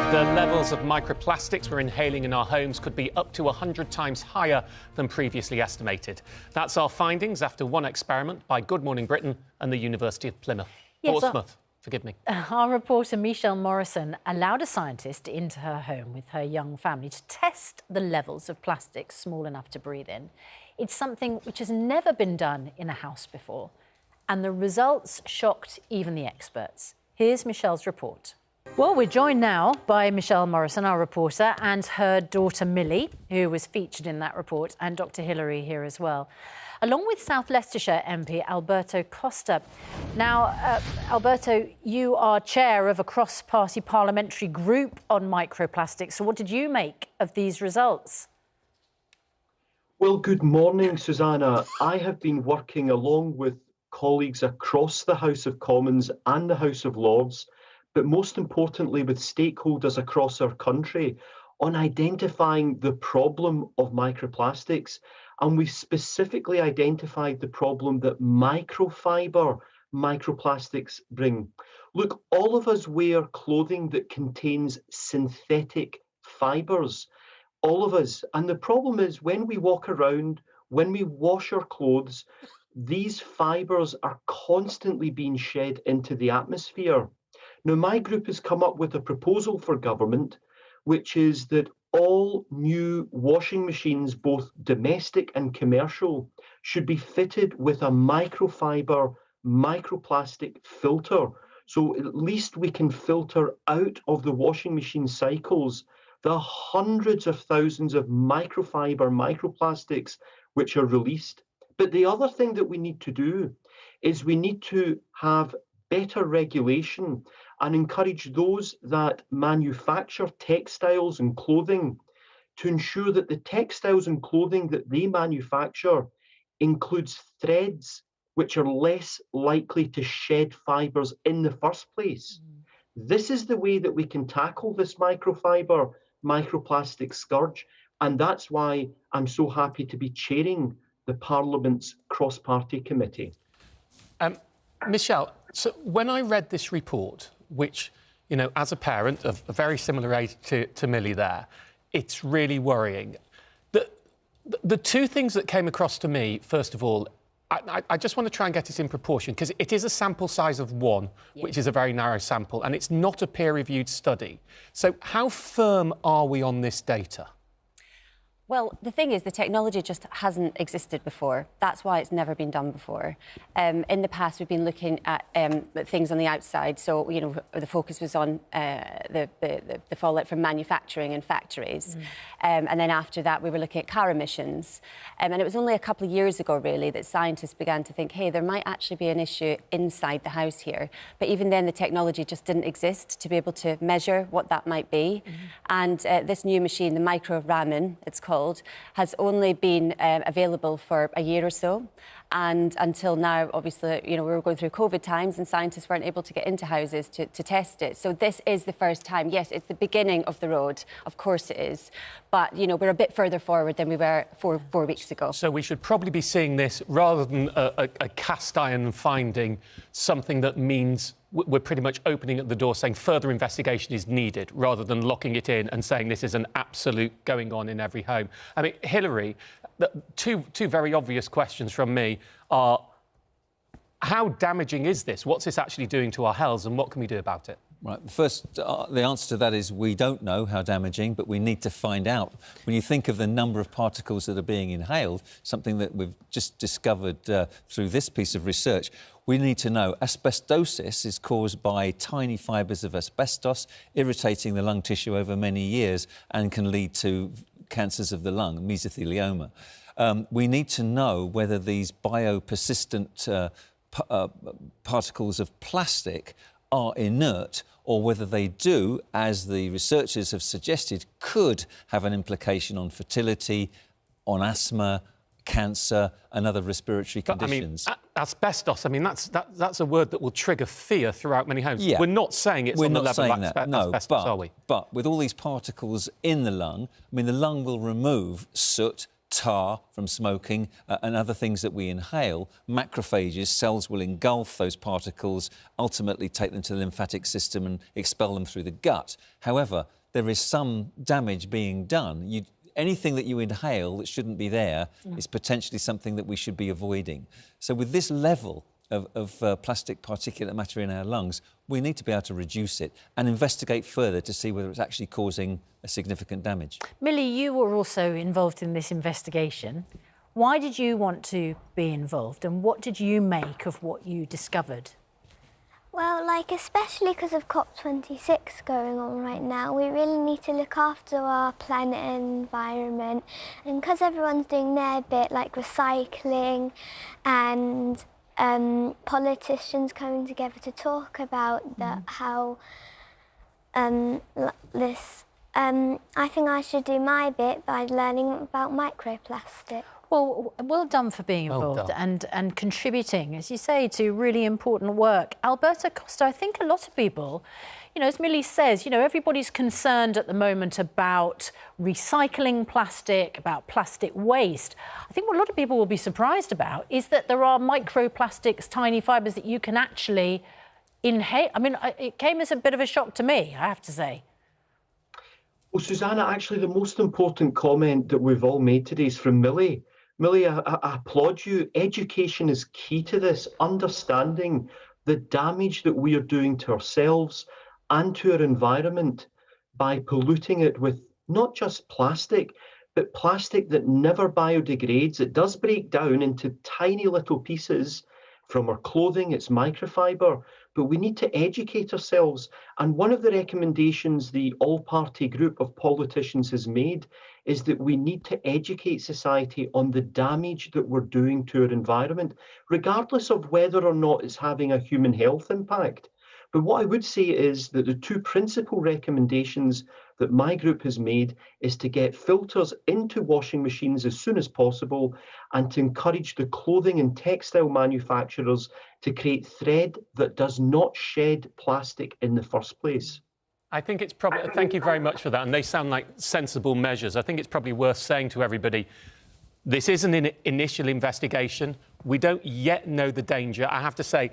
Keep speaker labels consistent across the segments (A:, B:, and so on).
A: The levels of microplastics we're inhaling in our homes could be up to 100 times higher than previously estimated. That's our findings after one experiment by Good Morning Britain and the University of Portsmouth. Forgive me.
B: Our reporter Michelle Morrison allowed a scientist into her home with her young family to test the levels of plastics small enough to breathe in. It's something which has never been done in a house before, and the results shocked even the experts. Here's Michelle's report. Well, we're joined now by Michelle Morrison, our reporter, and her daughter Millie, who was featured in that report, and Dr. Hilary here as well, along with South Leicestershire MP Alberto Costa. Now, Alberto, you are chair of a cross-party parliamentary group on microplastics. So what did you make of these results?
C: Well, good morning, Susanna. I have been working along with colleagues across the House of Commons and the House of Lords, but most importantly with stakeholders across our country on identifying the problem of microplastics. And we specifically identified the problem that microfiber microplastics bring. Look, all of us wear clothing that contains synthetic fibers, all of us. And the problem is when we walk around, when we wash our clothes, these fibers are constantly being shed into the atmosphere. Now, my group has come up with a proposal for government, which is that all new washing machines, both domestic and commercial, should be fitted with a microfiber, microplastic filter. So at least we can filter out of the washing machine cycles the hundreds of thousands of microfiber, microplastics which are released. But the other thing that we need to do is we need to have better regulation and encourage those that manufacture textiles and clothing to ensure that the textiles and clothing that they manufacture includes threads which are less likely to shed fibers in the first place. This is the way that we can tackle this microfiber, microplastic scourge, and that's why I'm so happy to be chairing the Parliament's cross-party committee.
A: Michelle, so when I read this report, which, you know, as a parent of a very similar age to Millie there, it's really worrying. The two things that came across to me, first of all, I just want to try and get it in proportion, because it is a sample size of one, which is a very narrow sample, and it's not a peer-reviewed study. So how firm are we on this data?
D: Well, the thing is, the technology just hasn't existed before. That's why it's never been done before. In the past, we've been looking at things on the outside. So, you know, the focus was on the fallout from manufacturing and factories. And then after that, we were looking at car emissions. And it was only a couple of years ago, really, that scientists began to think, hey, there might actually be an issue inside the house here. But even then, the technology just didn't exist to be able to measure what that might be. And this new machine, the micro-ramming, it's called, has only been available for a year or so. And until now, obviously, you know, we were going through COVID times and scientists weren't able to get into houses to test it. So this is the first time. Yes, it's the beginning of the road. Of course it is. But, you know, we're a bit further forward than we were four weeks ago.
A: So we should probably be seeing this, rather than a cast iron finding, something that means we're pretty much opening at the door saying further investigation is needed, rather than locking it in and saying this is an absolute going on in every home. I mean, Hilary, two very obvious questions from me are, how damaging is this? What's this actually doing to our health, and what can we do about it?
E: Right. First, the answer to that is we don't know how damaging, but we need to find out. When you think of the number of particles that are being inhaled, something that we've just discovered through this piece of research, we need to know asbestosis is caused by tiny fibres of asbestos irritating the lung tissue over many years and can lead to cancers of the lung, mesothelioma. We need to know whether these biopersistent particles of plastic are inert, or whether they do, as the researchers have suggested, could have an implication on fertility, on asthma, cancer and other respiratory conditions.
A: I mean, asbestos, I mean, that's a word that will trigger fear throughout many homes.
E: Yeah.
A: We're not saying it's on the level of asbestos, are we?
E: But with all these particles in the lung, I mean, the lung will remove soot, tar from smoking and other things that we inhale. Macrophages, cells will engulf those particles, ultimately take them to the lymphatic system and expel them through the gut. However, there is some damage being done. Anything that you inhale that shouldn't be there is potentially something that we should be avoiding. So with this level of plastic particulate matter in our lungs, we need to be able to reduce it and investigate further to see whether it's actually causing a significant damage.
B: Millie, you were also involved in this investigation. Why did you want to be involved, and what did you make of what you discovered?
F: Well, especially because of COP26 going on right now, we really need to look after our planet and environment. And because everyone's doing their bit, like recycling and politicians coming together to talk about how this, I think I should do my bit by learning about microplastic.
B: Well, well done for being involved and contributing, as you say, to really important work. Alberta Costa, I think a lot of people, as Millie says, everybody's concerned at the moment about recycling plastic, about plastic waste. I think what a lot of people will be surprised about is that there are microplastics, tiny fibres that you can actually inhale. I mean, it came as a bit of a shock to me, I have to say.
C: Well, Susanna, actually, the most important comment that we've all made today is from Millie. Millie, I applaud you. Education is key to this, understanding the damage that we are doing to ourselves and to our environment by polluting it with not just plastic, but plastic that never biodegrades. It does break down into tiny little pieces from our clothing, it's microfiber, but we need to educate ourselves. And one of the recommendations the all-party group of politicians has made is that we need to educate society on the damage that we're doing to our environment, regardless of whether or not it's having a human health impact. But what I would say is that the two principal recommendations that my group has made is to get filters into washing machines as soon as possible and to encourage the clothing and textile manufacturers to create thread that does not shed plastic in the first place.
A: I think it's probably, thank you very much for that, and they sound like sensible measures. I think it's probably worth saying to everybody, this is an initial investigation. We don't yet know the danger. I have to say,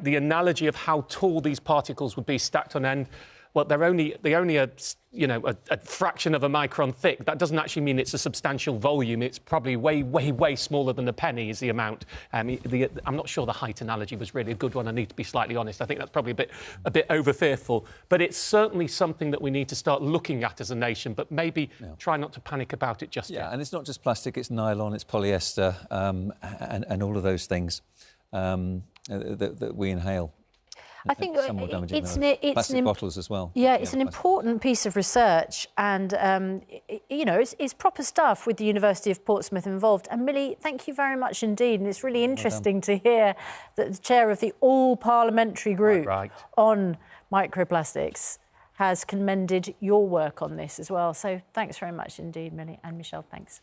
A: the analogy of how tall these particles would be stacked on end, well, they're only a fraction of a micron thick. That doesn't actually mean it's a substantial volume. It's probably way, way, way smaller than a penny is the amount. I'm not sure the height analogy was really a good one. I need to be slightly honest. I think that's probably a bit over fearful. But it's certainly something that we need to start looking at as a nation, but maybe try not to panic about it just yet.
E: Yeah, and it's not just plastic, it's nylon, it's polyester, and all of those things that we inhale.
B: I think
E: it's bottles as well.
B: Yeah, it's an important piece of research, and it's proper stuff with the University of Portsmouth involved. And Millie, thank you very much indeed. And it's really interesting to hear that the chair of the all-parliamentary group on microplastics has commended your work on this as well. So thanks very much indeed, Millie, and Michelle. Thanks.